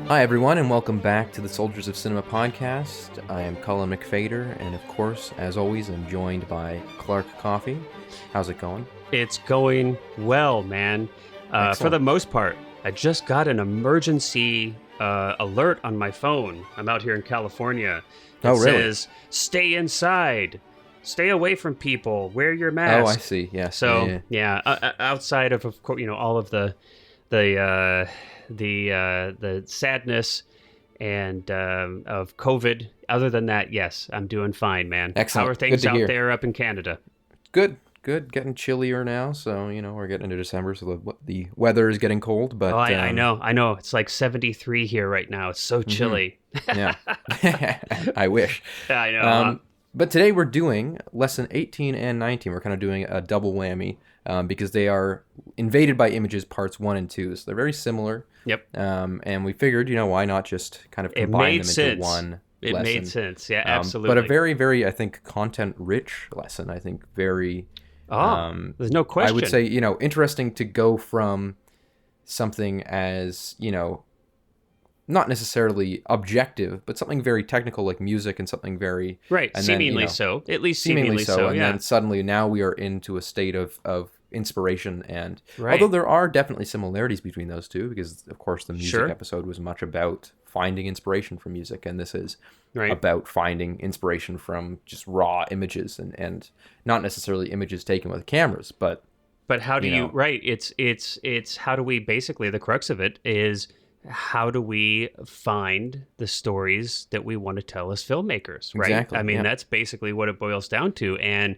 Hi, everyone, and welcome back to the Soldiers of Cinema podcast. I am Colin McFader, and of course, as always, I'm joined by Clark Coffey. How's it going? It's going well, man. For the most part, I just got an emergency alert on my phone. I'm out here in California. It says, stay inside, stay away from people, wear your mask. Oh, I see. Yes. So, outside of course, all of the sadness and of COVID. Other than that, yes, I'm doing fine, man. Excellent. How are things out there up in Canada? Good. Getting chillier now, so we're getting into December, so the weather is getting cold. But I know. It's like 73 here right now. It's so chilly. Yeah, I wish. I know. But today we're doing lesson 18 and 19. We're kind of doing a double whammy because they are invaded by images parts 1 and 2. So they're very similar. Yep. And we figured, why not just kind of combine them into one lesson. It made sense. Yeah, absolutely. But a very, very, I think, content-rich lesson. I think very... there's no question. I would say, interesting to go from something as, not necessarily objective, but something very technical like music and something very... Right, and seemingly then, so. At least seemingly so, and yeah. then suddenly now we are into a state of inspiration and... Right. Although there are definitely similarities between those two, because, of course, the music episode was much about finding inspiration from music, and this is about finding inspiration from just raw images and not necessarily images taken with cameras, but how do you it's how do we, basically the crux of it is, how do we find the stories that we want to tell as filmmakers, right? Exactly, I mean, that's basically what it boils down to. And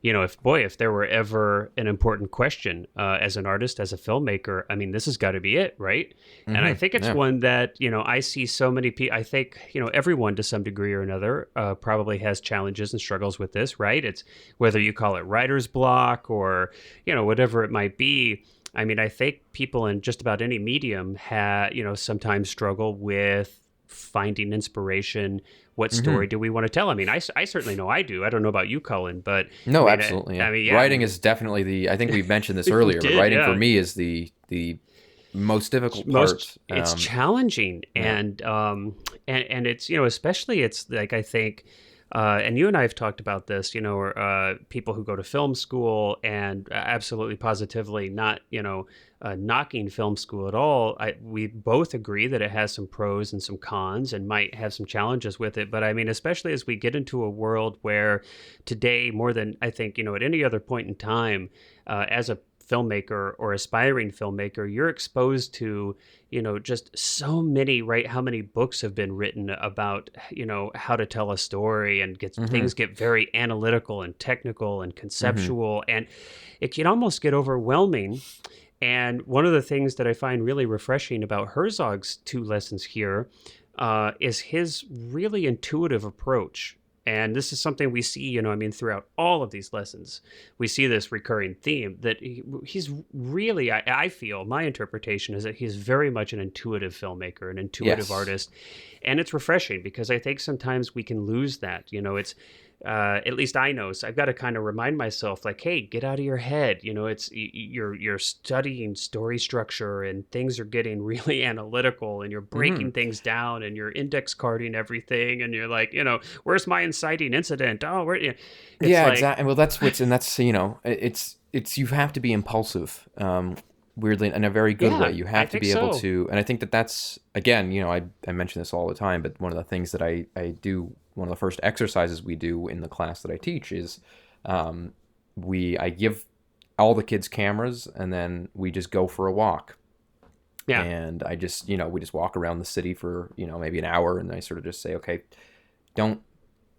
if there were ever an important question as an artist, as a filmmaker, I mean, this has got to be it, right? Mm-hmm. And I think it's one that, I see so many people, I think, everyone to some degree or another probably has challenges and struggles with this, right? It's whether you call it writer's block or, whatever it might be. I mean, I think people in just about any medium sometimes struggle with finding inspiration. What story do we want to tell? I mean, I certainly know I do. I don't know about you, Colin, but... No, absolutely. Writing is definitely I think we mentioned this earlier, but writing for me is the most difficult part. It's challenging. And it's, especially it's like, I think... and you and I have talked about this, people who go to film school and absolutely positively not, knocking film school at all. We both agree that it has some pros and some cons and might have some challenges with it. But I mean, especially as we get into a world where today, more than I think, at any other point in time, as a filmmaker or aspiring filmmaker, you're exposed to, just so many, right? How many books have been written about, how to tell a story, and things get very analytical and technical and conceptual, and it can almost get overwhelming. And one of the things that I find really refreshing about Herzog's 2 lessons here is his really intuitive approach. And this is something we see, throughout all of these lessons. We see this recurring theme that he's really, I feel, my interpretation is that he's very much an intuitive filmmaker, an intuitive artist. And it's refreshing because I think sometimes we can lose that. It's, at least I know, so I've got to kind of remind myself, like, hey, get out of your head. It's you're studying story structure and things are getting really analytical and you're breaking things down and you're index carding everything and you're like, where's my inciting incident? Oh, where? Exactly. Well, that's it's you have to be impulsive. Weirdly, in a very good way. You have to be able to, and I think that's, again, I mention this all the time, but one of the things that I do, one of the first exercises we do in the class that I teach is I give all the kids cameras and then we just go for a walk. Yeah. And I just, we just walk around the city for, maybe an hour, and I sort of just say, okay, don't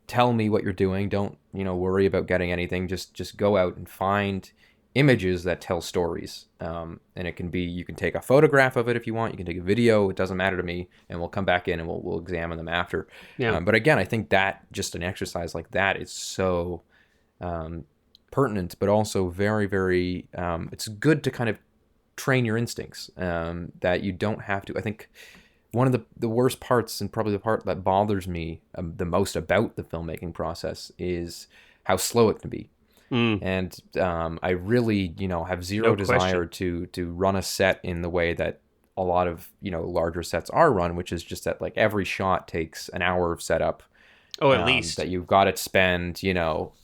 tell me what you're doing. Don't, worry about getting anything. Just go out and find images that tell stories. And it can be, you can take a photograph of it if you want, you can take a video, it doesn't matter to me, and we'll come back in and we'll examine them after. Yeah. But again, I think that just an exercise like that is so pertinent, but also very, very, it's good to kind of train your instincts, that you don't have to. I think one of the worst parts, and probably the part that bothers me the most about the filmmaking process, is how slow it can be. And I really, have zero desire to run a set in the way that a lot of, larger sets are run, which is just that like every shot takes an hour of setup. Oh, at least that you've got to spend,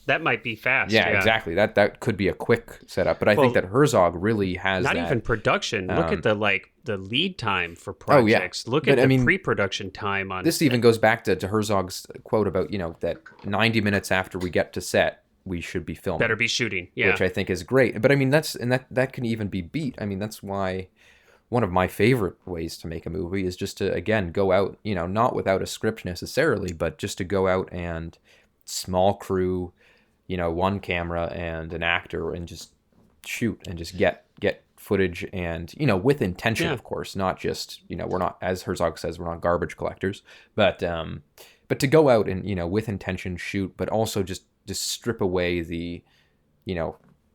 that might be fast. Yeah, exactly. That could be a quick setup, but I think that Herzog really has not that. Even production. Look at the lead time for Oh, projects. yeah. Look at the pre-production time on. This even goes back to Herzog's quote about that 90 minutes after we get to set, we should be filming. Better be shooting. Yeah, which I think is great. But I mean that can even be beat. I mean that's why one of my favorite ways to make a movie is just to, again, go out, not without a script necessarily, but just to go out and small crew, one camera and an actor, and just shoot and just get footage, and, with intention, of course, not just, we're not, as Herzog says, we're not garbage collectors, but to go out and, with intention shoot, but also just strip away the,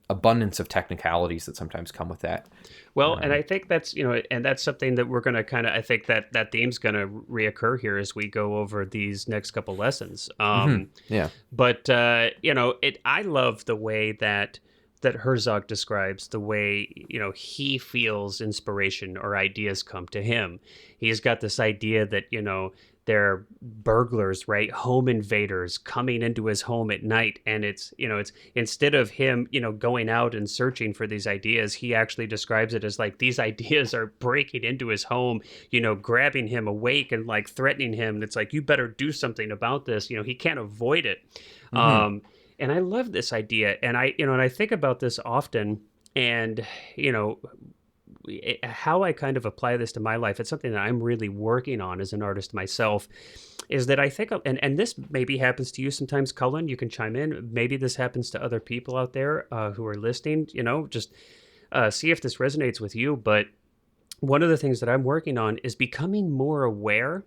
abundance of technicalities that sometimes come with that. Well, and I think that's, and that's something that we're going to kind of, I think that theme's going to reoccur here as we go over these next couple lessons. Yeah. But, I love the way that Herzog describes the way, he feels inspiration or ideas come to him. He's got this idea that, they're burglars, right? Home invaders coming into his home at night. And it's instead of him, going out and searching for these ideas, he actually describes it as like these ideas are breaking into his home, grabbing him awake and like threatening him. And it's like, you better do something about this. He can't avoid it. And I love this idea. And I think about this often, and, how I kind of apply this to my life. It's something that I'm really working on as an artist myself, is that I think, and this maybe happens to you sometimes, Cullen, you can chime in. Maybe this happens to other people out there who are listening, just see if this resonates with you. But one of the things that I'm working on is becoming more aware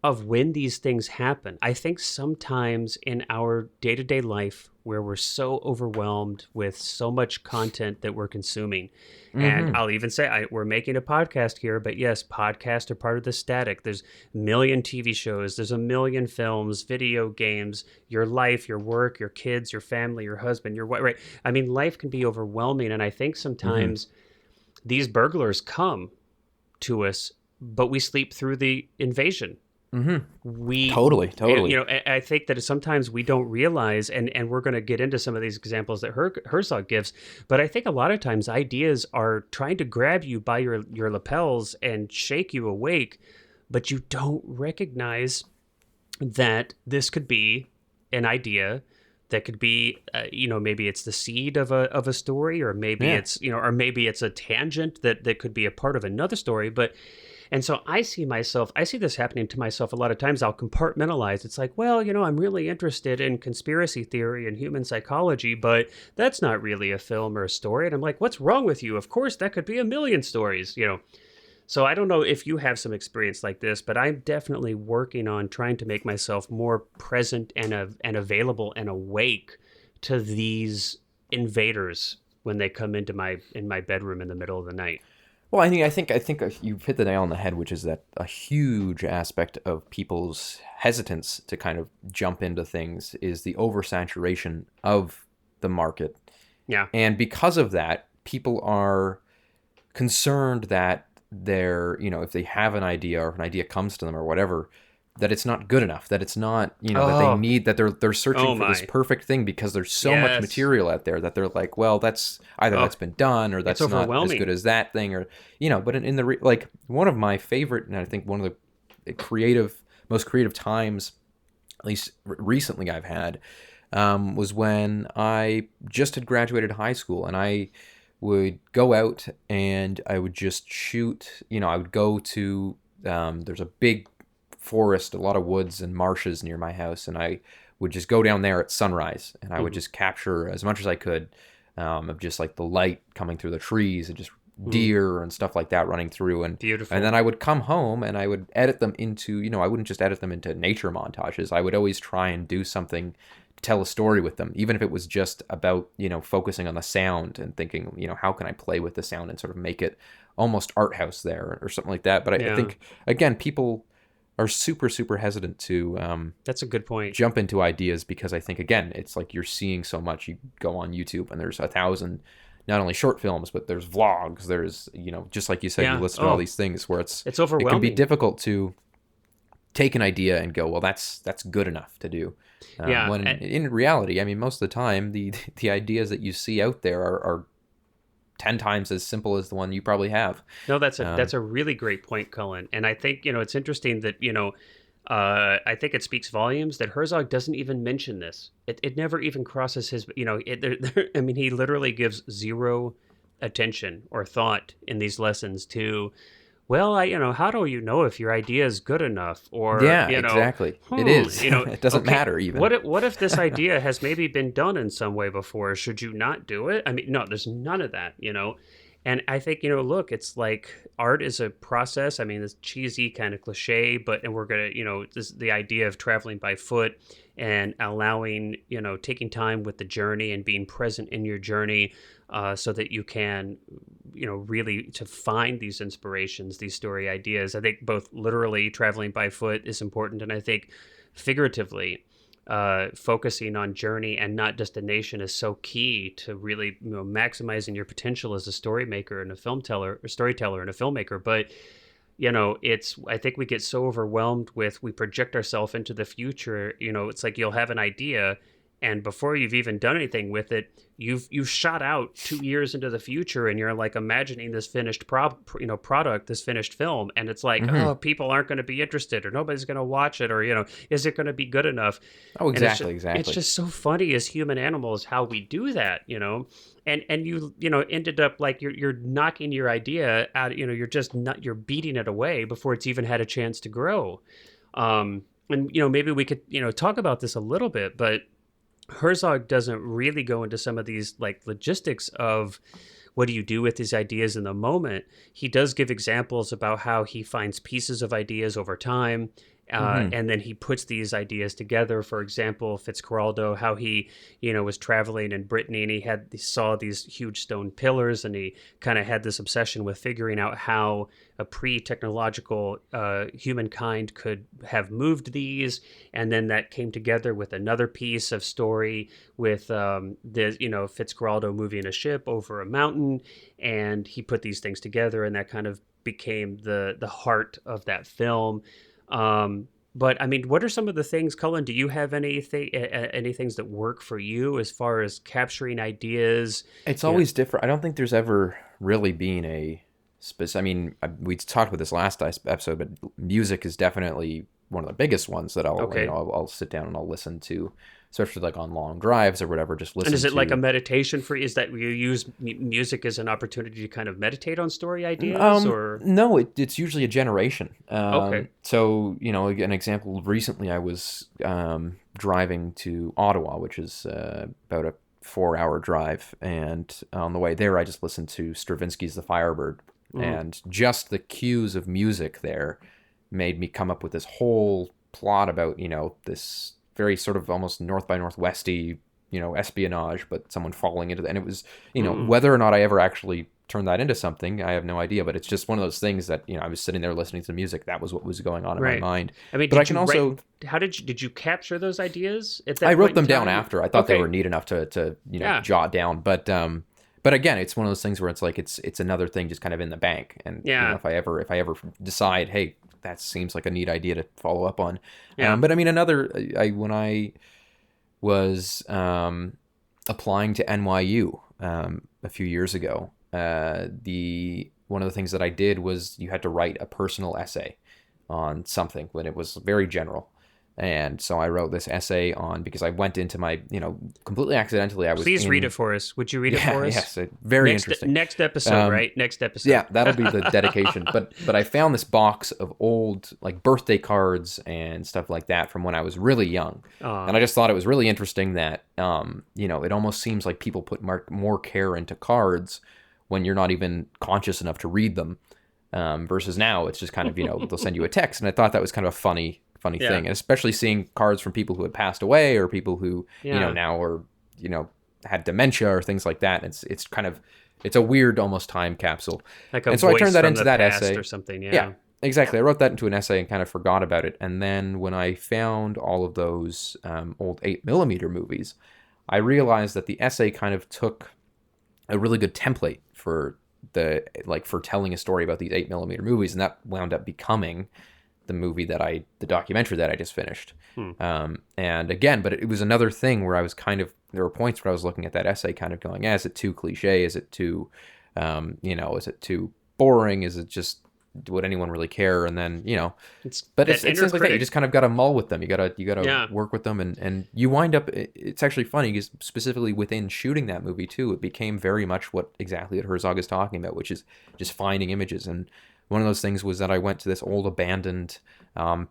of when these things happen. I think sometimes in our day-to-day life where we're so overwhelmed with so much content that we're consuming, and I'll even say we're making a podcast here, but yes, podcasts are part of the static. There's a million TV shows, there's a million films, video games, your life, your work, your kids, your family, your husband, your wife, right? I mean, life can be overwhelming, and I think sometimes these burglars come to us, but we sleep through the invasion. We totally. I think that sometimes we don't realize, and we're going to get into some of these examples that Herzog gives, but I think a lot of times ideas are trying to grab you by your lapels and shake you awake, but you don't recognize that this could be an idea that could be, maybe it's the seed of a story, or maybe it's, or maybe it's a tangent that could be a part of another story, And so I see this happening to myself a lot of times. I'll compartmentalize. It's like, well, I'm really interested in conspiracy theory and human psychology, but that's not really a film or a story. And I'm like, what's wrong with you? Of course, that could be a million stories, So I don't know if you have some experience like this, but I'm definitely working on trying to make myself more present and available and awake to these invaders when they come into in my bedroom in the middle of the night. Well, I think you've hit the nail on the head, which is that a huge aspect of people's hesitance to kind of jump into things is the oversaturation of the market. Yeah. And because of that, people are concerned that they're, if they have an idea, or if an idea comes to them or whatever, that it's not good enough, that it's not, that they need, that they're searching for this perfect thing, because there's so much material out there that they're like, well, that's either that's been done, or that's not as good as that thing, or, but in the, like, one of my favorite, and I think one of the most creative times, at least recently I've had, was when I just had graduated high school, and I would go out and I would just shoot, I would go to, there's a big forest, a lot of woods and marshes near my house, and I would just go down there at sunrise, and I would just capture as much as I could of just like the light coming through the trees, and just deer and stuff like that running through, and beautiful. And then I would come home and I would edit them into, I wouldn't just edit them into nature montages. I would always try and do something to tell a story with them, even if it was just about, focusing on the sound and thinking, how can I play with the sound and sort of make it almost art house there, or something like that. But I think, again, people are super, super hesitant to that's a good point. Jump into ideas, because I think, again, it's like you're seeing so much. You go on YouTube and there's 1,000 not only short films, but there's vlogs. There's, just like you said, you Yeah. listen to all these things where It's it can be overwhelming. difficult to take an idea and go, well, that's good enough to do. Yeah. When in reality, I mean, most of the time, the ideas that you see out there are 10 times as simple as the one you probably have. No, that's a really great point, Cullen. And I think, it's interesting that, I think it speaks volumes that Herzog doesn't even mention this. It never even crosses his, I mean, he literally gives zero attention or thought in these lessons to, well, how do you know if your idea is good enough? Or, Yeah, exactly. It is. It doesn't okay, matter even. what if this idea has maybe been done in some way before? Should you not do it? I mean, no, there's none of that, And I think, look, it's like art is a process. I mean, it's cheesy kind of cliche, and we're going to, this the idea of traveling by foot and allowing, taking time with the journey and being present in your journey so that you can, really to find these inspirations, these story ideas. I think both literally traveling by foot is important. And I think figuratively, focusing on journey and not destination is so key to really maximizing your potential as a story maker and a storyteller and a filmmaker. But it's, I think we get so overwhelmed with, we project ourselves into the future. It's like you'll have an idea, and before you've even done anything with it, you've shot out 2 years into the future, and you're like imagining this finished product, this finished film, and it's like, oh, people aren't going to be interested, or nobody's going to watch it, or is it going to be good enough? Oh, exactly, It's just so funny as human animals how we do that, and you ended up like you're knocking your idea out, you're beating it away before it's even had a chance to grow. And maybe we could talk about this a little bit, but Herzog doesn't really go into some of these like logistics of what do you do with these ideas in the moment. He does give examples about how he finds pieces of ideas over time. And then he puts these ideas together. For example, Fitzcarraldo, how he, was traveling in Brittany, and he saw these huge stone pillars, and he kind of had this obsession with figuring out how a pre-technological humankind could have moved these. And then that came together with another piece of story with Fitzcarraldo moving a ship over a mountain, and he put these things together, and that kind of became the heart of that film. But I mean, what are some of the things, Cullen? Do you have any things that work for you as far as capturing ideas? It's always different. I don't think there's ever really been a specific. I mean, we talked about this last episode, but music is definitely one of the biggest ones that I'll sit down and I'll listen to, especially like on long drives or whatever. Just listen. And is it like a meditation for? Is that you use music as an opportunity to kind of meditate on story ideas, or no? It's usually a generation. Okay. So an example. Recently, I was driving to Ottawa, which is about a 4-hour drive, and on the way there, I just listened to Stravinsky's The Firebird, and just the cues of music there made me come up with this whole plot about this very sort of almost North by Northwesty, espionage, but someone falling into and it was, whether or not I ever actually turned that into something, I have no idea, but it's just one of those things that, I was sitting there listening to music. That was what was going on in my mind. I mean, but I can also, how did you capture those ideas at that I point wrote them in time? down after. I thought they were neat enough to jot down, but again, it's one of those things where it's like, it's another thing just kind of in the bank. And if I ever decide, hey, that seems like a neat idea to follow up on. But I mean, when I was applying to NYU a few years ago, one of the things that I did was you had to write a personal essay on something when it was very general. And so I wrote this essay because I went into my, completely accidentally. Please read it for us. Would you read it for us? Yes, very interesting. Next episode, right? Next episode. Yeah, that'll be the dedication. But I found this box of old like birthday cards and stuff like that from when I was really young, and I just thought it was really interesting that it almost seems like people put more care into cards when you're not even conscious enough to read them, versus now it's just kind of they'll send you a text, and I thought that was kind of a funny thing, and especially seeing cards from people who had passed away or people who now are had dementia or things like that. It's a weird almost time capsule. And so I turned that into that essay or something. Yeah, exactly. I wrote that into an essay and kind of forgot about it. And then when I found all of those old 8mm movies, I realized that the essay kind of took a really good template for for telling a story about these 8mm movies, and that wound up becoming the documentary that I just finished. And again, but it was another thing where I was there were points where I was looking at that essay kind of going, is it too cliche? Is it too, is it too boring? Is it just, would anyone really care? And then, it's things like that. You just kind of got to mull with them. You gotta work with them, and you wind up, it's actually funny because specifically within shooting that movie too, it became very much exactly what Herzog is talking about, which is just finding images. And one of those things was that I went to this old abandoned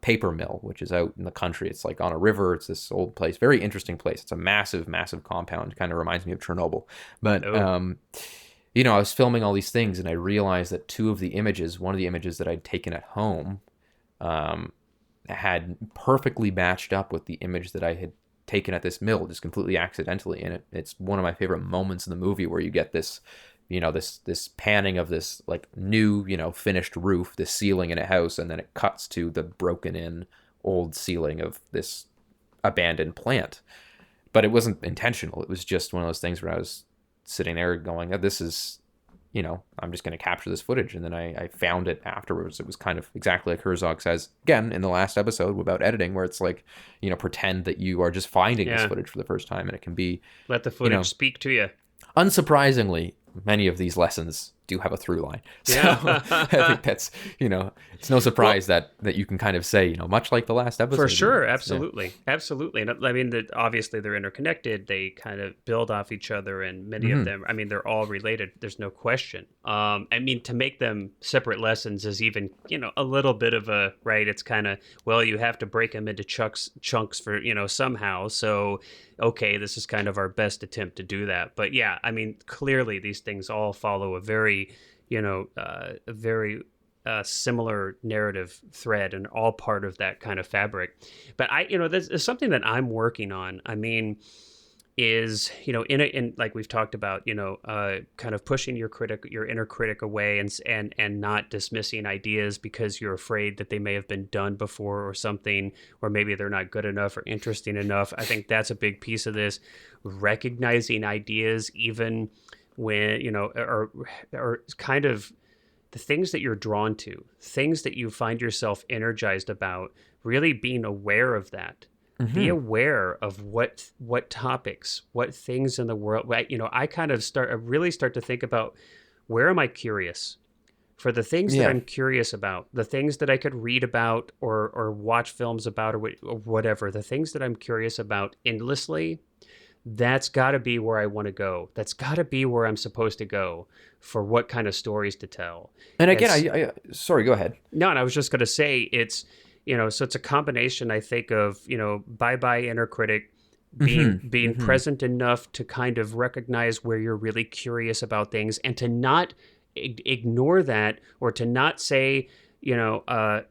paper mill, which is out in the country. It's like on a river. It's this old place, very interesting place. It's a massive, massive compound. Kind of reminds me of Chernobyl. But, I was filming all these things, and I realized that one of the images that I'd taken at home had perfectly matched up with the image that I had taken at this mill, just completely accidentally. And it's one of my favorite moments in the movie where you get this, this panning of this like new, finished roof, this ceiling in a house, and then it cuts to the broken in old ceiling of this abandoned plant. But it wasn't intentional. It was just one of those things where I was sitting there going, this is, I'm just going to capture this footage. And then I found it afterwards. It was kind of exactly like Herzog says, again, in the last episode about editing, where it's like, pretend that you are just finding this footage for the first time, and it can be... Let the footage speak to you. Unsurprisingly, many of these lessons do have a through line. So I think that's, it's no surprise that you can kind of say, much like the last episode. For sure. Absolutely. Absolutely. And I mean, obviously they're interconnected. They kind of build off each other, and many of them, I mean, they're all related. There's no question. I mean, to make them separate lessons is even, a little bit of a, right. It's kind of, well, you have to break them into chunks for, somehow. So, okay, this is kind of our best attempt to do that. But yeah, I mean, clearly these things all follow a very, similar narrative thread, and all part of that kind of fabric. But there's something that I'm working on. I mean, is, in like we've talked about, kind of pushing your inner critic away, and not dismissing ideas because you're afraid that they may have been done before or something, or maybe they're not good enough or interesting enough. I think that's a big piece of this, recognizing ideas, even when, or kind of the things that you're drawn to, things that you find yourself energized about, really being aware of that. Be aware of what topics, what things in the world. I kind of really start to think about, where am I curious? For the things that I'm curious about, the things that I could read about or watch films about or whatever, the things that I'm curious about endlessly, that's got to be where I want to go. That's got to be where I'm supposed to go for what kind of stories to tell. And again, sorry, go ahead. No, and I was just going to say it's, so it's a combination, I think, of, bye-bye inner critic, being present enough to kind of recognize where you're really curious about things, and to not ignore that, or to not say, yes,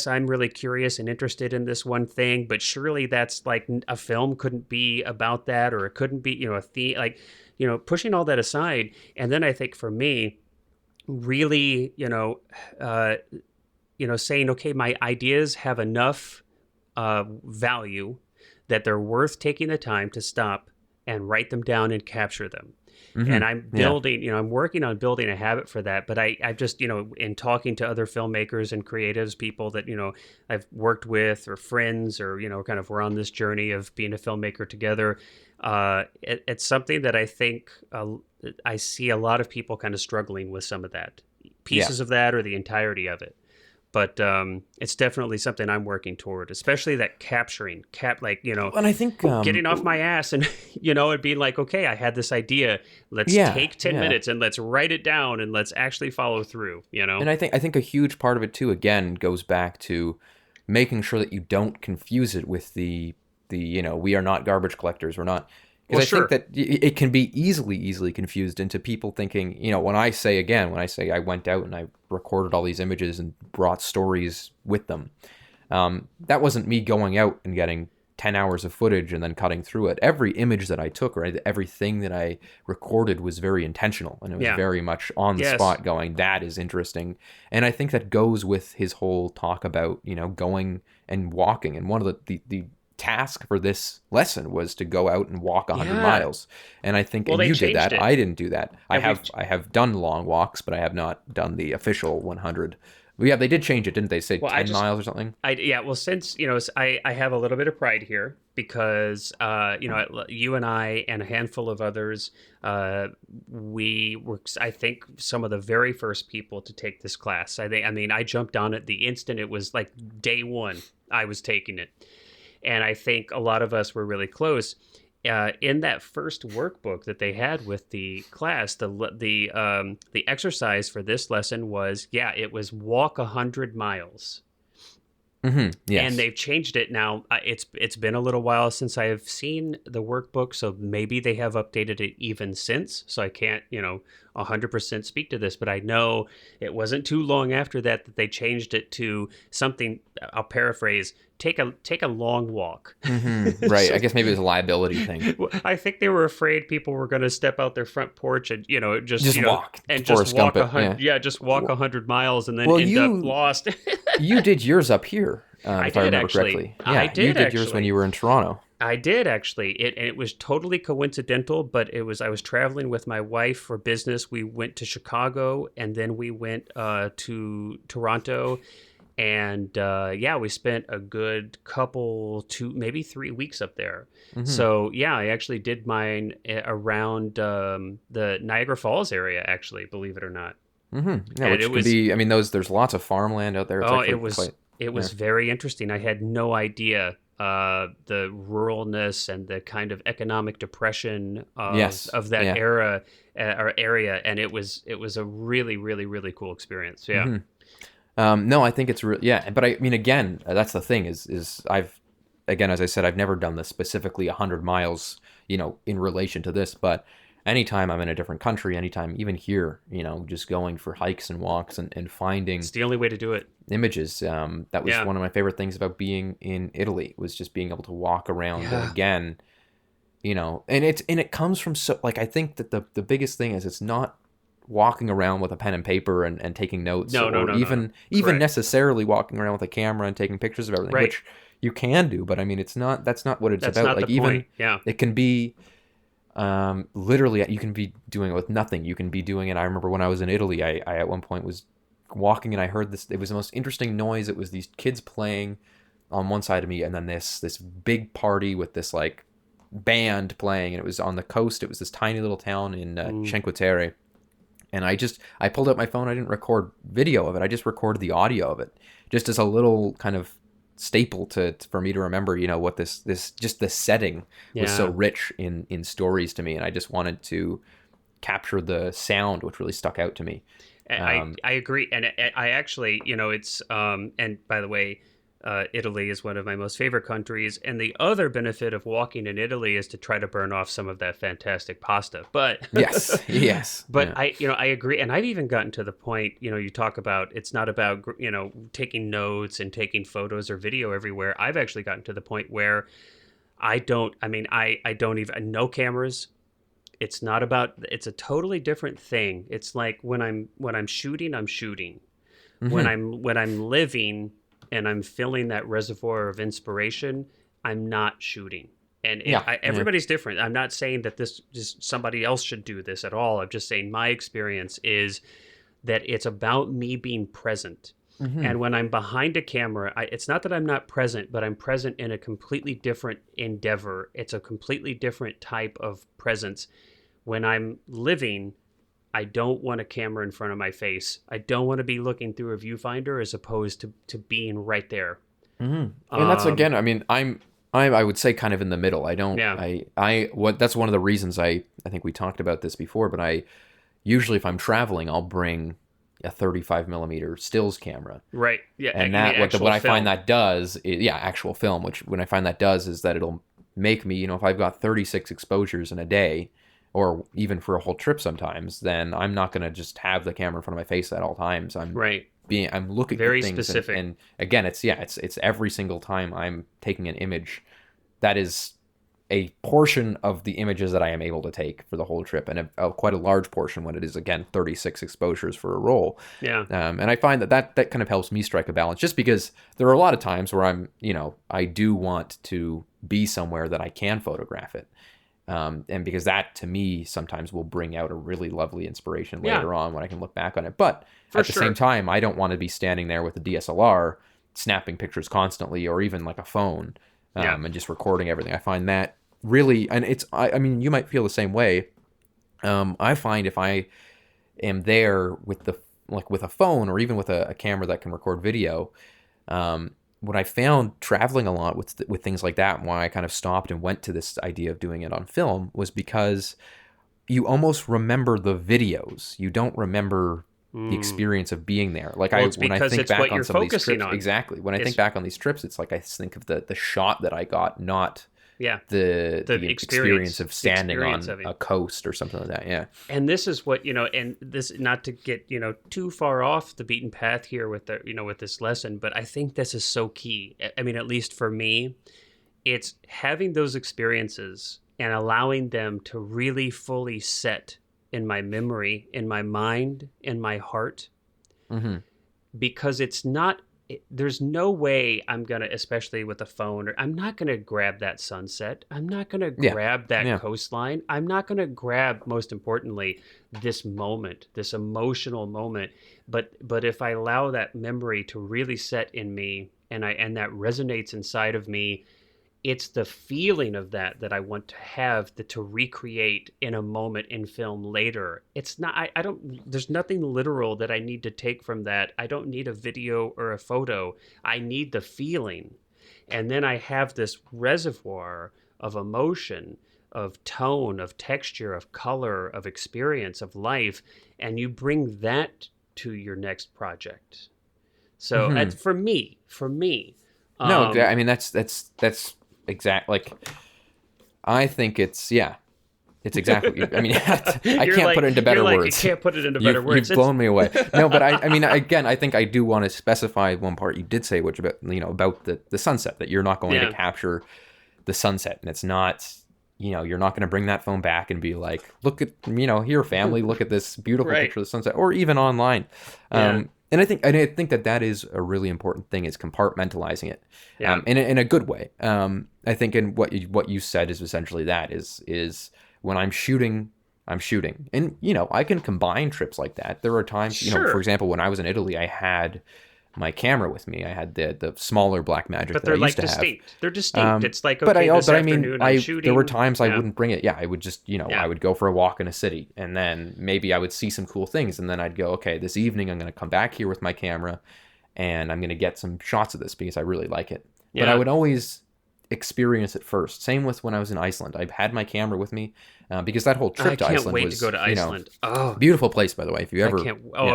I'm really curious and interested in this one thing, but surely that's like a film couldn't be about that, or it couldn't be, a theme, like, pushing all that aside. And then I think for me, really, saying, okay, my ideas have enough value that they're worth taking the time to stop and write them down and capture them. And I'm building, I'm working on building a habit for that. But I just, in talking to other filmmakers and creatives, people that, I've worked with, or friends, or, kind of we're on this journey of being a filmmaker together. It's something that I think I see a lot of people kind of struggling with some of that, pieces of that, or the entirety of it. But it's definitely something I'm working toward, especially that capturing, and I think getting off my ass and, it being like, okay, I had this idea. Let's take 10 minutes and let's write it down and let's actually follow through, And I think a huge part of it too, again, goes back to making sure that you don't confuse it with the we are not garbage collectors. We're not. Because think that it can be easily confused into people thinking, when I say I went out and I recorded all these images and brought stories with them, that wasn't me going out and getting 10 hours of footage and then cutting through it. Every image that I took, or everything that I recorded, was very intentional, and it was very much on the spot going, that is interesting. And I think that goes with his whole talk about, going and walking. And one of the task for this lesson was to go out and walk 100 Yeah. miles. And I think, Well, and they you did changed that. it. I didn't do that. I And have done long walks, but I have not done the official 100. Well, yeah, they did change it, didn't they? Say well, 10 miles or something? well, since I have a little bit of pride here because you and I and a handful of others, we were, I think, some of the very first people to take this class. I jumped on it the instant it was like day one. I was taking it, and I think a lot of us were really close. In that first workbook that they had with the class, the exercise for this lesson was, it was walk 100 miles. Mm-hmm. And Yes. they've changed it now. It's been a little while since I've seen the workbook, so maybe they have updated it even since. So I can't 100% speak to this, but I know it wasn't too long after that they changed it to something. I'll paraphrase: take a long walk. Mm-hmm. Right. So I guess maybe it was a liability thing. I think they were afraid people were going to step out their front porch and Just walk. and Forrest just walk Gump it. 100, Yeah. just walk 100 miles and then Well, end up lost. you did yours up here, if I remember correctly. Yeah, I did you did yours when actually. you were in Toronto. I did actually. It was totally coincidental, but I was traveling with my wife for business. We went to Chicago and then we went to Toronto, and we spent a good maybe 3 weeks up there. Mm-hmm. So I actually did mine around the Niagara Falls area. Actually, believe it or not. Mm-hmm. Yeah, And which could be. I mean, there's lots of farmland out there. It's actually it was very interesting. I had no idea the ruralness and the kind of economic depression of that era or area, and it was a really, really, really cool experience. Yeah. Mm-hmm. No, I think it's but I mean, again, that's the thing is as I said, I've never done this specifically 100 miles, in relation to this, but anytime I'm in a different country, anytime, even here, just going for hikes and walks and finding It's the only way to do it. images. That was one of my favorite things about being in Italy, was just being able to walk around. And again, and it comes from I think that the biggest thing is it's not walking around with a pen and paper and taking notes, even necessarily walking around with a camera and taking pictures of everything, which you can do, but I mean, that's not what it's That's about. not the point. It can be literally, you can be doing it with nothing. You can be doing it. I remember when I was in Italy, I at one point was walking and I heard this. It was the most interesting noise. It was these kids playing on one side of me, and then this Mm. party with this like band playing, and it was on the coast. It was this tiny little town in Cinque Terre. And I pulled out my phone. I didn't record video of it. I just recorded the audio of it, just as a little kind of staple for me to remember. What this just the setting was so rich in stories to me, and I just wanted to capture the sound, which really stuck out to me. I agree, and I actually, it's and by the way, Italy is one of my most favorite countries, and the other benefit of walking in Italy is to try to burn off some of that fantastic pasta. But yes. But I agree, and I've even gotten to the point, you talk about it's not about taking notes and taking photos or video everywhere. I've actually gotten to the point where I don't even no cameras. It's not about. It's a totally different thing. It's like when I'm shooting, I'm shooting. Mm-hmm. When I'm living and I'm filling that reservoir of inspiration, I'm not shooting. And everybody's different. I'm not saying that this just somebody else should do this at all. I'm just saying my experience is that it's about me being present. Mm-hmm. And when I'm behind a camera, it's not that I'm not present, but I'm present in a completely different endeavor. It's a completely different type of presence. When I'm living, I don't want a camera in front of my face. I don't want to be looking through a viewfinder as opposed to being right there. Mm-hmm. And that's, again, I mean, I would say kind of in the middle. I don't, that's one of the reasons I think we talked about this before, but I usually, if I'm traveling, I'll bring a 35 millimeter stills camera. Right. Yeah. And what I find that does is, actual film, which when I find that does is that it'll make me, if I've got 36 exposures in a day, or even for a whole trip sometimes, then I'm not going to just have the camera in front of my face at all times. I'm looking very at things specific. And again, it's every single time I'm taking an image that is a portion of the images that I am able to take for the whole trip, and quite a large portion when it is, again, 36 exposures for a roll. Yeah. And I find that kind of helps me strike a balance, just because there are a lot of times where I do want to be somewhere that I can photograph it. And because that, to me, sometimes will bring out a really lovely inspiration later on when I can look back on it. But at the same time, I don't want to be standing there with a DSLR snapping pictures constantly, or even like a phone, and just recording everything. I find that really, and I mean, you might feel the same way. I find if I am there with with a phone, or even with a camera that can record video, what I found traveling a lot with things like that, and why I kind of stopped and went to this idea of doing it on film, was because you almost remember the videos. You don't remember the experience of being there. Like, when I think back on some of these trips, exactly. When I think back on these trips, it's like I think of the shot that I got, not the experience of standing on a coast or something like that. Yeah. And this is what, and this, not to get, too far off the beaten path here with with this lesson, but I think this is so key. I mean, at least for me, it's having those experiences and allowing them to really fully set in my memory, in my mind, in my heart, because it's not, there's no way I'm going to, especially with a phone, or I'm not going to grab that sunset. I'm not going to grab that coastline. I'm not going to grab, most importantly, this moment, this emotional moment. But if I allow that memory to really set in me, and that resonates inside of me, it's the feeling of that I want to have, to recreate in a moment in film later. It's not, I don't, there's nothing literal that I need to take from that. I don't need a video or a photo. I need the feeling. And then I have this reservoir of emotion, of tone, of texture, of color, of experience, of life. And you bring that to your next project. So for me, no, I mean, that's exact. Like, I think it's exactly. I mean, I can't put it into better words. You can't put it into better words. You've blown me away. No, but I mean, again, I think I do want to specify one part you did say, which about the sunset, that you're not going to capture the sunset, and it's not, you're not going to bring that phone back and be like, look at, here, family, look at this beautiful picture of the sunset, or even online. And I think that is a really important thing, is compartmentalizing it, in a good way. I think in what you said is essentially that is when I'm shooting, and I can combine trips like that. There are times, for example, when I was in Italy, I had my camera with me. I had the smaller Blackmagic that I used to distinct. have. They're distinct. It's like, okay, this afternoon I'm shooting. There were times I wouldn't bring it. Yeah, I would just, I would go for a walk in a city, and then maybe I would see some cool things, and then I'd go, okay, this evening I'm going to come back here with my camera, and I'm going to get some shots of this because I really like it. But I would always experience it first. Same with when I was in Iceland. I had my camera with me because that whole trip to Iceland was, I can't wait to go to Iceland. Beautiful place, by the way. If you ever,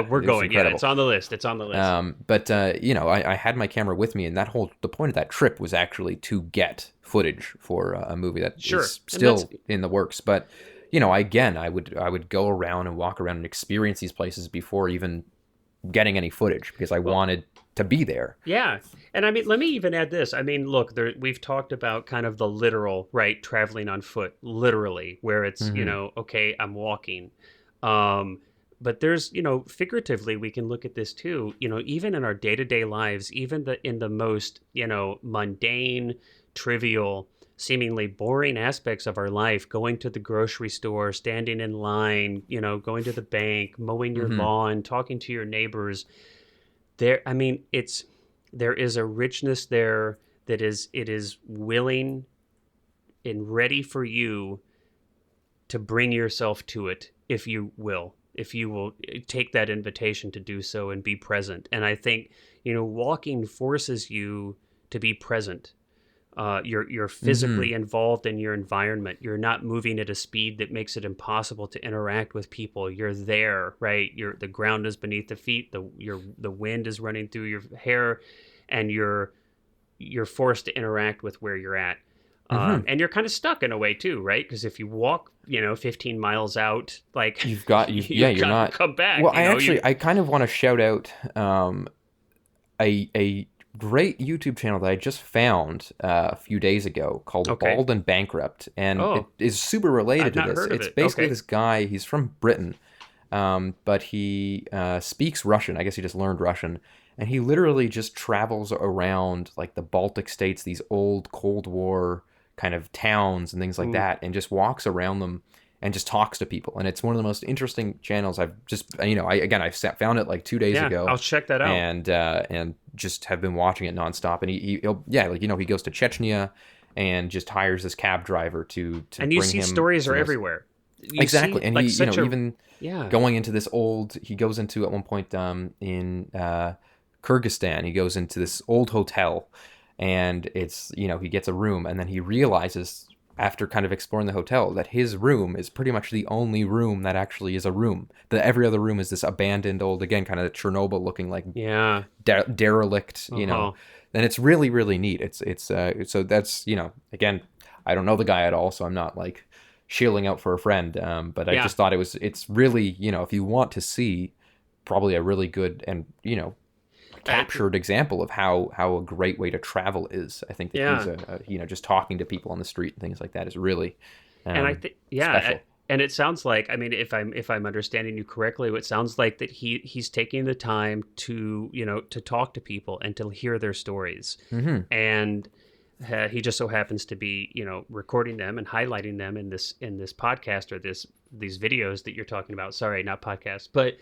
we're going. Yeah, it's on the list. It's on the list. But I had my camera with me, and the point of that trip was actually to get footage for a movie that is still in the works. But again, I would go around and walk around and experience these places before even getting any footage, because I wanted to be there. Yeah. And I mean, let me even add this. I mean, look, we've talked about kind of the literal, right? Traveling on foot, literally, where it's, okay, I'm walking. But there's, figuratively, we can look at this too, even in our day-to-day lives, even in the most, mundane, trivial, seemingly boring aspects of our life, going to the grocery store, standing in line, going to the bank, mowing your lawn, talking to your neighbors. There is a richness there that is willing and ready for you to bring yourself to it, if you will take that invitation to do so and be present. And I think, walking forces you to be present. You're physically involved in your environment. You're not moving at a speed that makes it impossible to interact with people. You're there, right? The ground is beneath the feet. The wind is running through your hair, and you're forced to interact with where you're at. And you're kind of stuck in a way too, right? Because if you walk, 15 miles out, like you're not come back. Well, I kind of want to shout out a great YouTube channel that I just found a few days ago called Okay. Bald and Bankrupt, and it Oh, is super related I've to not this. heard of It's it. basically Okay. this guy. He's from Britain, but he speaks Russian. I guess he just learned Russian, and he literally just travels around like the Baltic states, these old Cold War kind of towns and things like Hmm. that, and just walks around them and just talks to people. And it's one of the most interesting channels I've just, found it like 2 days Yeah, I'll ago, check that out. and just have been watching it nonstop. And he'll yeah, like he goes to Chechnya and just hires this cab driver to And you bring see him stories to are the most. everywhere. You Exactly. see And like he, such a even yeah. going into this old, he goes into at one point in Kyrgyzstan, he goes into this old hotel, and it's, he gets a room, and then he realizes after kind of exploring the hotel that his room is pretty much the only room that actually is a room. That every other room is this abandoned old, again, kind of Chernobyl looking, like Yeah. derelict, Uh-huh. and it's really, really neat. It's so that's, again, I don't know the guy at all, so I'm not like shilling out for a friend. But I Yeah. just thought it's really, if you want to see probably a really good and, Uh, captured example of how a great way to travel is. I think that he's yeah. just talking to people on the street and things like that is really And I think special. and it sounds like, I mean, if I'm understanding you correctly, it sounds like that he's taking the time to, to talk to people and to hear their stories. Hmm. And he just so happens to be, recording them and highlighting them in this podcast or these videos that you're talking about. Sorry, not podcast, but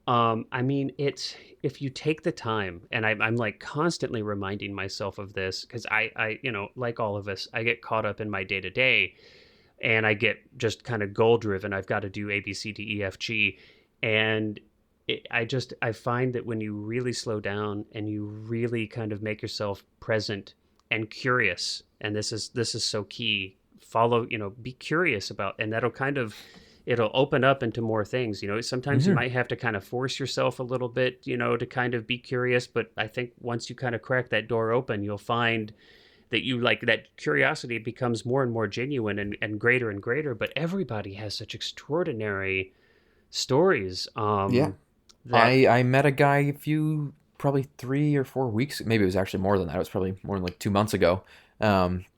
I mean, it's if you take the time, and I'm like constantly reminding myself of this because like all of us, I get caught up in my day to day, and I get just kind of goal driven. I've got to do A, B, C, D, E, F, G, and I find that when you really slow down and you really kind of make yourself present and curious, and this is so key. Follow, be curious about, and that'll kind of it'll open up into more things. Sometimes you Hmm. might have to kind of force yourself a little bit, to kind of be curious. But I think once you kind of crack that door open, you'll find that you like that curiosity becomes more and more genuine and greater and greater. But everybody has such extraordinary stories Yeah. that I met a guy a few, probably 3 or 4 weeks, maybe it was actually more than that. It was probably more than like 2 months ago.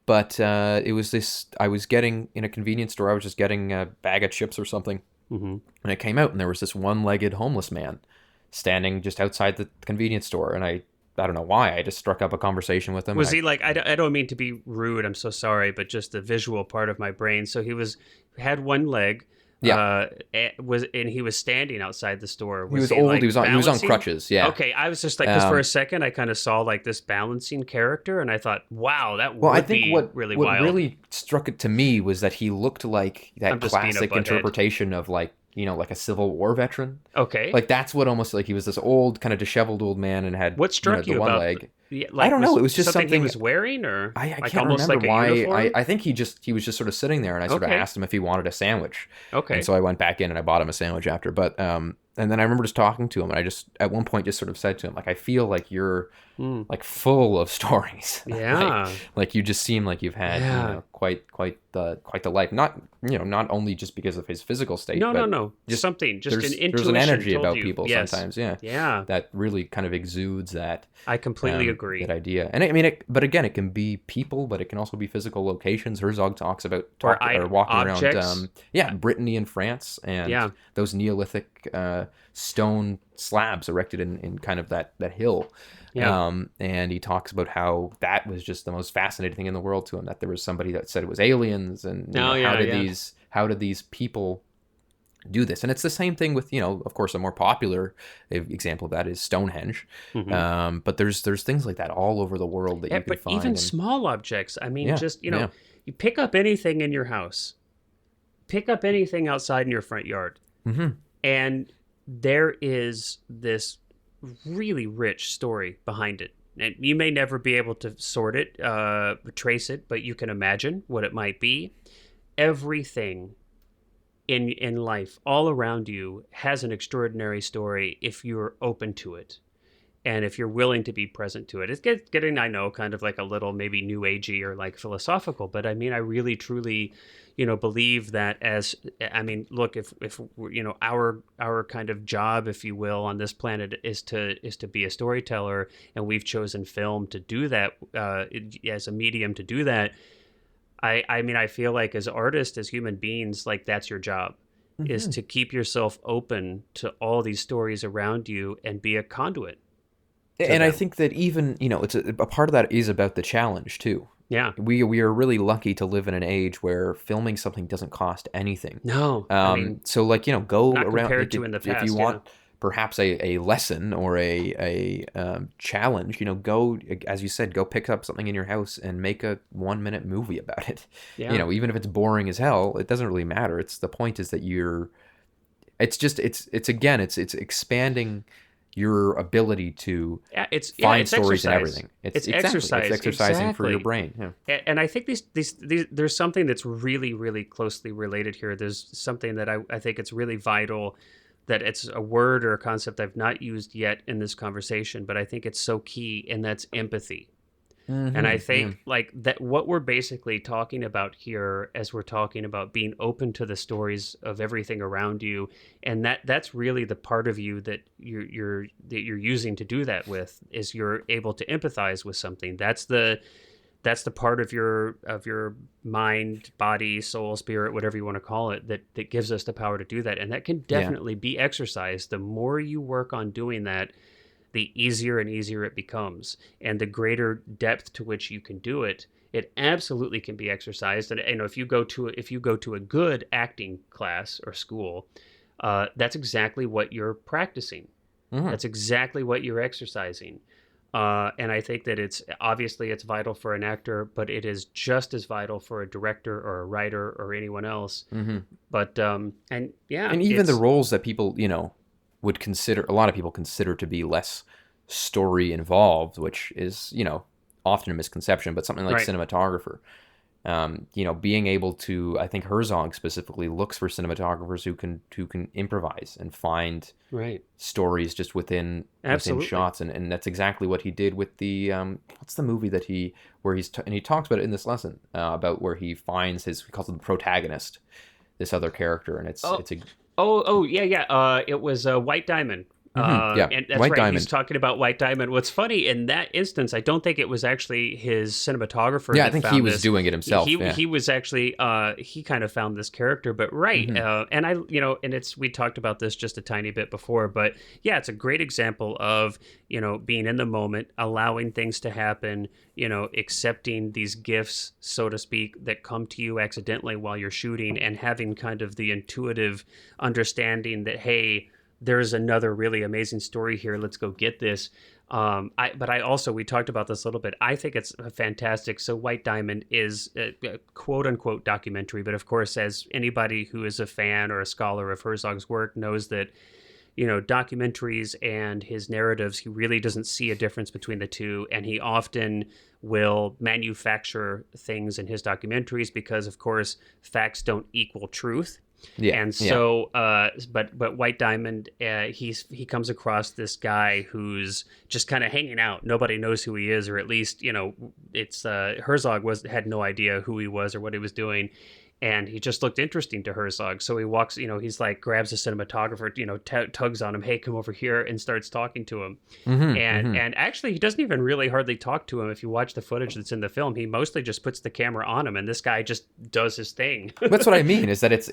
But it was this. I was getting in a convenience store. I was just getting a bag of chips or something, mhm. and I came out, and there was this one-legged homeless man standing just outside the convenience store, and I don't know why. I just struck up a conversation with him, and Was he like, I don't mean to be rude, I'm so sorry, but just the visual part of my brain. So had one leg, yeah, and he was standing outside the store. he Was was he old. He like was on balancing? crutches. Yeah. Okay, I was just like, because for a Um, second I kind of saw like this balancing character, and I thought, wow, that Well, I would think be really what wild. really struck it to me was that he looked like I'm that just being a classic butthead. interpretation of, like, like a Civil War veteran. Okay, Like that's what, almost like he was this old, kind of disheveled old man and had, what struck the you one about leg. yeah, I like don't know. was It was just something he something. was wearing, or I like can't almost remember like a why. uniform? I think he was just sort of sitting there, and I sort of Okay, asked him if he wanted a sandwich, and okay, so I went back in and I bought him a sandwich after. But and then I remember just talking to him, and I just at one point just sort of said to him, like, I feel like you're hmm. like full of stories. like Yeah, like you just seem like you've had, yeah. quite the life. Not, not only just because of his physical state, No, no, but no. just Something, just an there's an intuition energy told about you. people Yes. sometimes, yeah, Yeah, that really kind of exudes that I completely that agree. idea. And I mean, but again, it can be people, but it can also be physical locations. Herzog talks about Or walking around, objects. yeah, Brittany and France, and Yeah, those Neolithic stone slabs erected in kind of that hill. yeah. And he talks about how that was just the most fascinating thing in the world to him. That there was somebody that said it was aliens, and Oh, yeah, yeah. how did these people do this? And it's the same thing with, of course, a more popular example of that is Stonehenge. Hmm. But there's things like that all over the world that Yeah, you can but even find. And small objects. I mean, yeah, just, yeah. you pick up anything in your house, pick up anything outside in your front yard, Hmm. and there is this really rich story behind it. And you may never be able to sort it, trace it, but you can imagine what it might be. Everything in life all around you has an extraordinary story if you're open to it. And if you're willing to be present to it, it's getting, I know, kind of like a little maybe new agey or like philosophical, but I mean, I really truly, believe that look, if our kind of job, if you will, on this planet is to be a storyteller, and we've chosen film to do that as a medium to do that. I mean, I feel like as artists, as human beings, like that's your job, is to keep yourself open to all these stories around you and be a conduit. And I think that even, it's a part of that is about the challenge too. Yeah. We are really lucky to live in an age where filming something doesn't cost anything. No. So like, go not around compared to in the past, if you want perhaps a lesson or a challenge, go, as you said, go pick up something in your house and make a 1-minute movie about it. Yeah. Even if it's boring as hell, it doesn't really matter. The point is that it's expanding your ability to find stories and everything. It's exercise. It's exercising for your brain. Yeah. And I think these there's something that's really, really closely related here. There's something that I think it's really vital, that it's a word or a concept I've not used yet in this conversation, but I think it's so key, and that's empathy. And I think like that what we're basically talking about here, as we're talking about being open to the stories of everything around you, and that's really the part of you that you're using to do that with, is you're able to empathize with something. That's the part of your mind, body, soul, spirit, whatever you want to call it, that gives us the power to do that. And that can definitely be exercised. The more you work on doing that, the easier and easier it becomes, and the greater depth to which you can do it. It absolutely can be exercised. And if you go to a good acting class or school, that's exactly what you're practicing. That's exactly what you're exercising. And I think that it's vital for an actor, but it is just as vital for a director or a writer or anyone else. But and even the roles that people would consider, a lot of people consider to be less story involved, which is often a misconception, but something like cinematographer. Being able to, I think Herzog specifically looks for cinematographers who can improvise and find stories just within shots, and that's exactly what he did with the what's the movie that he talks about it in this lesson about where he finds he calls him the protagonist, this other character, and it was White Diamond. And that's White right. Diamond. He's talking about White Diamond. What's funny in that instance, I don't think it was actually his cinematographer. Yeah, I think he was doing it himself. He was actually he kind of found this character, but and we talked about this just a tiny bit before, but yeah, it's a great example of being in the moment, allowing things to happen, accepting these gifts, so to speak, that come to you accidentally while you're shooting, and having kind of the intuitive understanding that, hey, there's another really amazing story here. Let's go get this. We talked about this a little bit. I think it's fantastic. So White Diamond is a quote unquote documentary, but of course, as anybody who is a fan or a scholar of Herzog's work knows, that documentaries and his narratives, he really doesn't see a difference between the two, and he often will manufacture things in his documentaries because, of course, facts don't equal truth. But White Diamond, he comes across this guy who's just kind of hanging out. Nobody knows who he is, or at least it's Herzog had no idea who he was or what he was doing. And he just looked interesting to Herzog. So he walks, he's like, grabs a cinematographer, tugs on him, hey, come over here, and starts talking to him. And actually, he doesn't even really hardly talk to him. If you watch the footage that's in the film, he mostly just puts the camera on him, and this guy just does his thing. That's what I mean, is that it's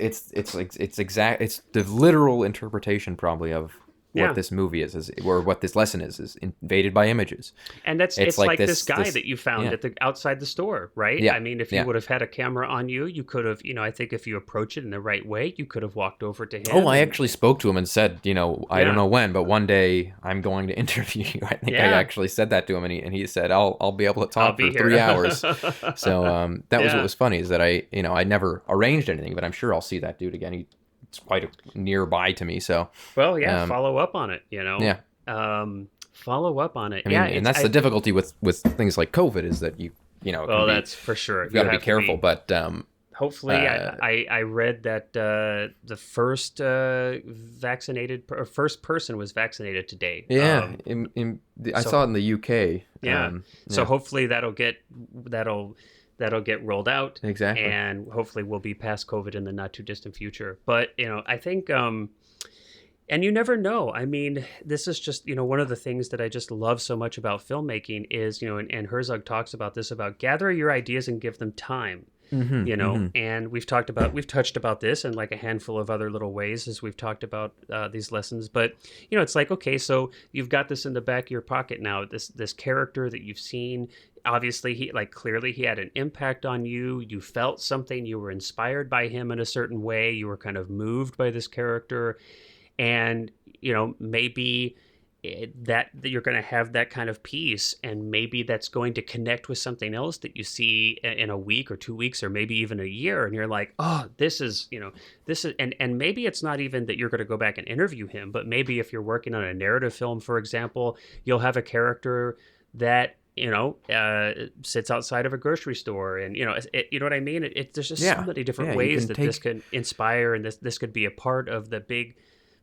the literal interpretation probably of what this movie is, or what this lesson is invaded by images. And it's like this guy that you found at outside the store, right? Yeah. I mean, if you would have had a camera on you, you could have, I think if you approach it in the right way, you could have walked over to him. Oh, I actually spoke to him and said, I don't know when, but one day I'm going to interview you. I think I actually said that to him, and he said, I'll be able to talk for 3 hours. So that was what was funny, is that I never arranged anything, but I'm sure I'll see that dude again. It's quite nearby to me, so follow up on it, follow up on it. And that's the difficulty with things like COVID, is that that's for sure. You got to be careful, but hopefully, I read that the first vaccinated or first person was vaccinated today. Yeah, I So saw it in the UK. yeah, so Yeah, hopefully that'll get rolled out, exactly. and hopefully we'll be past COVID in the not too distant future. But I think and you never know. I mean, this is just, one of the things that I just love so much about filmmaking is, and Herzog talks about this, about gather your ideas and give them time. And we've touched about this in like a handful of other little ways as we've talked about these lessons. But it's like, okay, so you've got this in the back of your pocket now, this character that you've seen. Obviously, clearly he had an impact on you. You felt something, you were inspired by him in a certain way, you were kind of moved by this character. And maybe that you're going to have that kind of piece, and maybe that's going to connect with something else that you see in a week or 2 weeks or maybe even a year, and you're like, oh, this is and maybe it's not even that you're going to go back and interview him, but maybe if you're working on a narrative film, for example, you'll have a character that sits outside of a grocery store, and you know what I mean. There's just so many different ways that this could inspire, and this could be a part of the big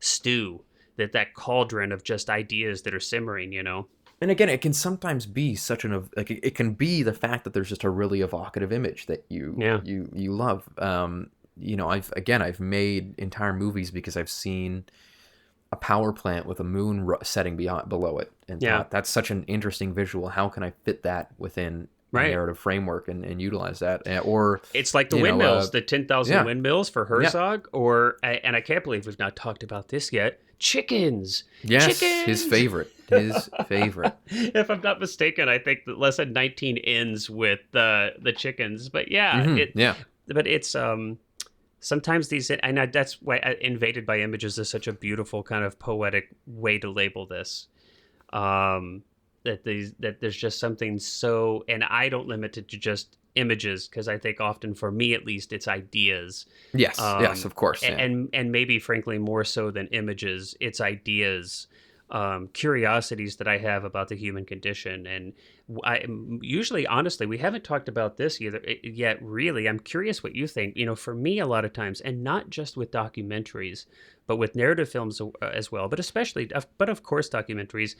stew, that cauldron of just ideas that are simmering. And again, it can sometimes be such it can be the fact that there's just a really evocative image that you love. I've made entire movies because I've seen a power plant with a moon setting below it, and thought, that's such an interesting visual. How can I fit that within a narrative framework and utilize that? Or it's like the windmills, the 10,000 windmills for Herzog, and I can't believe we've not talked about this yet. Chickens. Yes, his favorite. If I'm not mistaken, I think that Lesson 19 ends with the chickens. But but it's sometimes these, and that's why Invaded by Images is such a beautiful kind of poetic way to label this. That there's just something so, and I don't limit it to just images, because I think often, for me at least, it's ideas. Yes, of course. And maybe frankly more so than images, it's ideas, curiosities that I have about the human condition. And I usually, honestly, we haven't talked about this yet, really. I'm curious what you think. For me, a lot of times, and not just with documentaries, but with narrative films as well, but of course documentaries,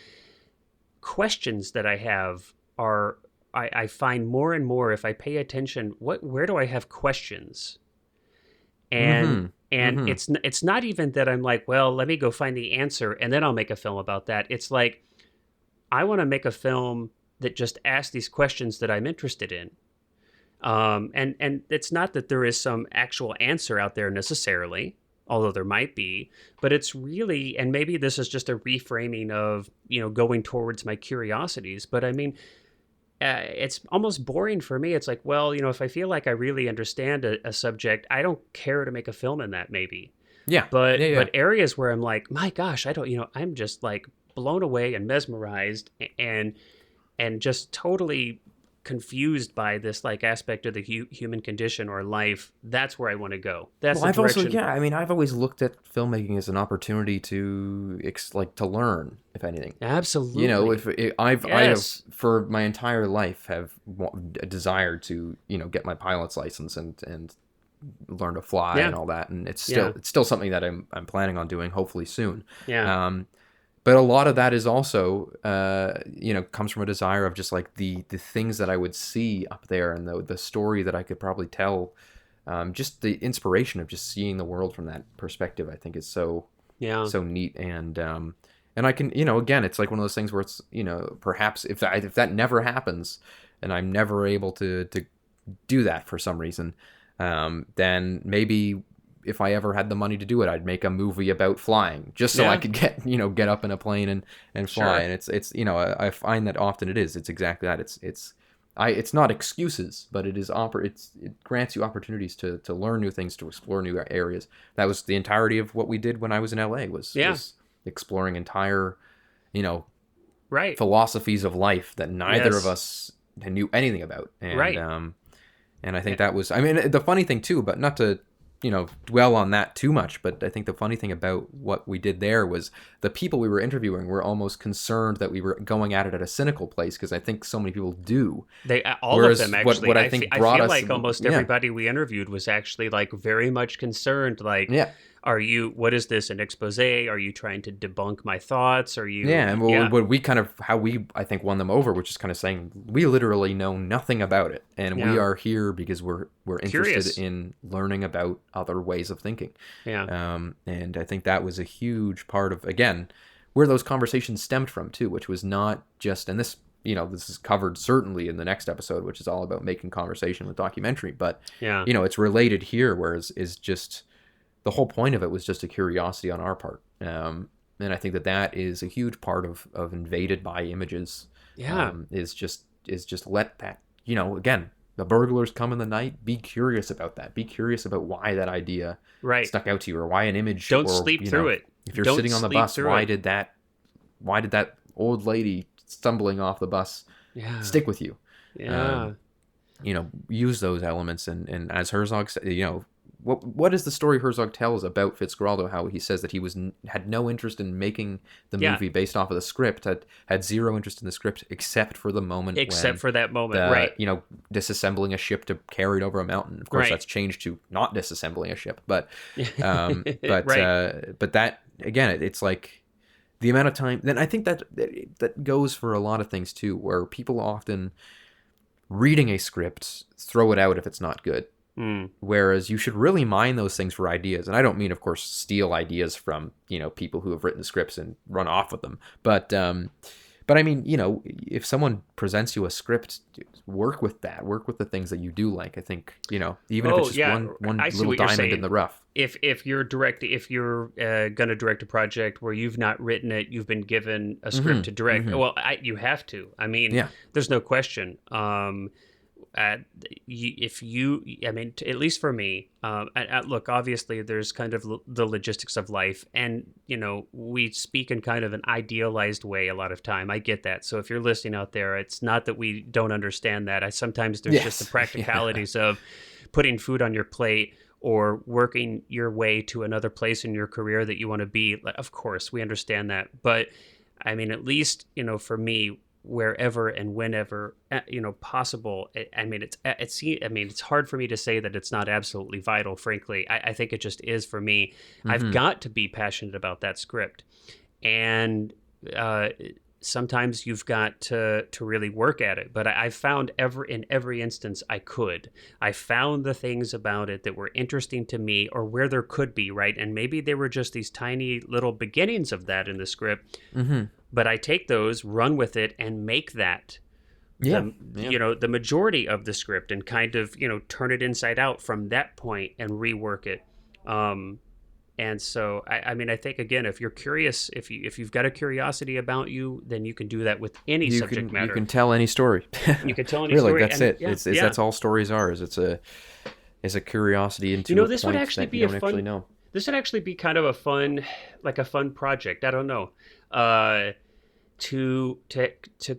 questions that I have are, I find more and more, if I pay attention, where do I have questions? And it's not even that I'm like, well, let me go find the answer and then I'll make a film about that. It's like, I want to make a film that just asks these questions that I'm interested in. And it's not that there is some actual answer out there necessarily, although there might be, but it's really, and maybe this is just a reframing of, going towards my curiosities. But I mean, it's almost boring for me. It's like, well, if I feel like I really understand a subject, I don't care to make a film in that, maybe. Yeah. But areas where I'm like, my gosh, I don't, I'm just like blown away and mesmerized and just totally confused by this like aspect of the human condition or life. That's where I want to go. That's the direction. I've always looked at filmmaking as an opportunity to learn, if anything. Absolutely. I have for my entire life have desired to get my pilot's license and learn to fly and all that, and it's still something that I'm planning on doing, hopefully soon. But a lot of that is also, comes from a desire of just like the things that I would see up there, and the story that I could probably tell. Just the inspiration of just seeing the world from that perspective, I think, is so neat. And I can, again, it's like one of those things where it's, perhaps if that never happens, and I'm never able to do that for some reason, then maybe, if I ever had the money to do it, I'd make a movie about flying, just so I could get up in a plane and fly. Sure. And it's I find that often it's exactly that. It's not excuses, but it grants you opportunities to learn new things, to explore new areas. That was the entirety of what we did when I was in LA, was exploring entire, philosophies of life that neither of us knew anything about. And, and I think that was, the funny thing too, but not to dwell on that too much, but I think the funny thing about what we did there was the people we were interviewing were almost concerned that we were going at it at a cynical place, because I think so many people do. They all of them actually. What I think brought I feel us, like almost everybody we interviewed was actually like very much concerned. Like, what is this, an expose? Are you trying to debunk my thoughts? Are you? Yeah, and what we kind of, how we, I think, won them over, which is kind of saying we literally know nothing about it, and we are here because we're interested Curious in learning about other ways of thinking. Yeah. And I think that was a huge part of, again, where those conversations stemmed from too, which was not just, and this, this is covered certainly in the next episode, which is all about making conversation with documentary, but it's related here, whereas is just, the whole point of it was just a curiosity on our part. And I think that is a huge part of Invaded by Images. Is just let that, again, the burglars come in the night. Be curious about that. Be curious about why that idea stuck out to you, or why an image. Don't sleep through it. If you're sitting on the bus, why did that old lady stumbling off the bus stick with you? Use those elements, and as Herzog said, what is the story Herzog tells about Fitzgeraldo? How he says that he had no interest in making the movie based off of the script, had zero interest in the script except for the moment, for that moment, right? Disassembling a ship to carry it over a mountain. Of course, that's changed to not disassembling a ship, but but that again, it's like the amount of time. Then I think that goes for a lot of things too, where people often reading a script throw it out if it's not good. Whereas you should really mine those things for ideas. And I don't mean, of course, steal ideas from, people who have written scripts and run off with them. But I mean, if someone presents you a script, work with that. Work with the things that you do like. I think, even if it's just one little diamond in the rough. If you're going to direct a project where you've not written it, you've been given a script to direct. Well, you have to. I mean, there's no question. At least for me, look, obviously there's kind of the logistics of life, and we speak in kind of an idealized way a lot of time. I get that. So if you're listening out there, it's not that we don't understand that. Sometimes there's just the practicalities of putting food on your plate or working your way to another place in your career that you want to be. Of course, we understand that, but I mean, at least for me, wherever and whenever possible. It's hard for me to say that it's not absolutely vital. Frankly, I think it just is for me. I've got to be passionate about that script, and sometimes you've got to really work at it. But I found in every instance I found the things about it that were interesting to me, or where there could be, right? And maybe they were just these tiny little beginnings of that in the script. But I take those, run with it, and make that the majority of the script, and kind of turn it inside out from that point and rework it. And so I think, again, if you're curious, if you've got a curiosity about you, then you can do that with any subject matter. You can tell any story. You can tell any really, story. That's it. That's all stories are. It's a curiosity into this would actually be actually know. This would actually be kind of a fun project. I don't know. To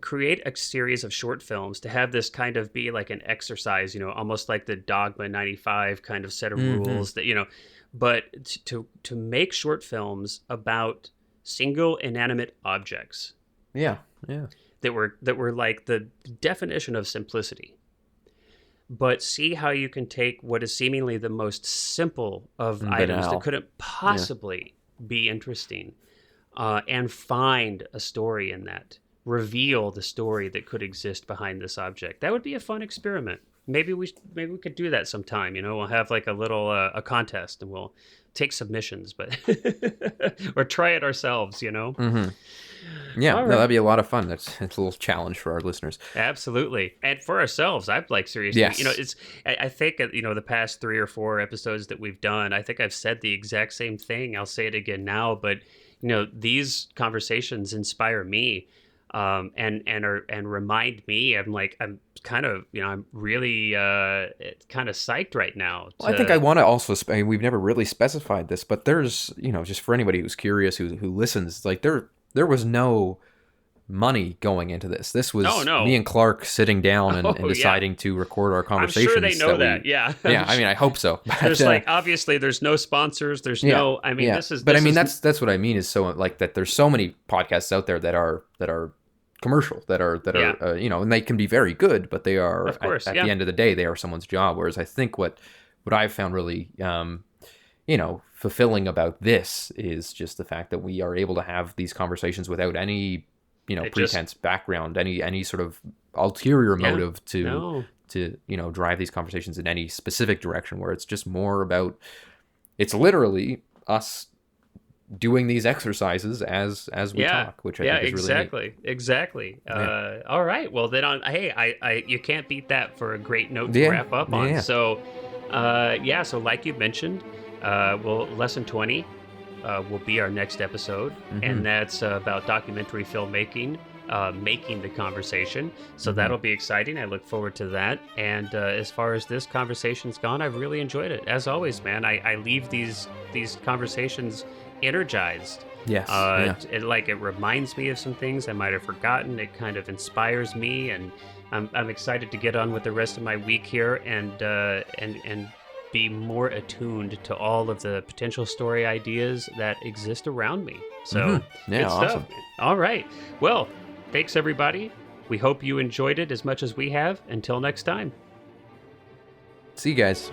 create a series of short films, to have this kind of be like an exercise, almost like the Dogma 95 kind of set of rules that, but to make short films about single inanimate objects. Yeah. That were like the definition of simplicity. But see how you can take what is seemingly the most simple of items that couldn't possibly be interesting, and find a story in that. Reveal the story that could exist behind this object. That would be a fun experiment. Maybe we could do that sometime. We'll have like a little a contest, and we'll take submissions, but or try it ourselves. Yeah, right. No, that'd be a lot of fun. It's a little challenge for our listeners. Absolutely, and for ourselves. I'd like seriously. Yes. I think the past 3 or 4 episodes that we've done, I think I've said the exact same thing. I'll say it again now, but these conversations inspire me. And remind me. I'm kind of I'm really kind of psyched right now. Well, I think I want to also. We've never really specified this, but there's just for anybody who's curious, who listens, like there was no money going into this. This was Oh, no. me and Clark sitting down and deciding to record our conversations. I'm sure they know that. Yeah. Yeah. I mean, I hope so. But, there's obviously there's no sponsors. There's no, I mean, this is, but I mean, that's what I mean is so like that there's so many podcasts out there that are commercial, that are and they can be very good, but they are, of course, at the end of the day, they are someone's job. Whereas I think what I've found really, fulfilling about this is just the fact that we are able to have these conversations without any, pretense, background, any sort of ulterior motive to drive these conversations in any specific direction, where it's just more about, it's literally us doing these exercises as we talk, which I think is really neat. Exactly. All right. Well, then I you can't beat that for a great note to wrap up on. So, so like you mentioned, lesson 20 will be our next episode, and that's about documentary filmmaking, making the conversation. So that'll be exciting. I look forward to that. And as far as this conversation's gone, I've really enjoyed it. As always, man, I leave these conversations energized. Yes. It reminds me of some things I might have forgotten. It kind of inspires me, and I'm excited to get on with the rest of my week here and be more attuned to all of the potential story ideas that exist around me. So good awesome stuff. All right. Well, thanks everybody. We hope you enjoyed it as much as we have. Until next time. See you guys.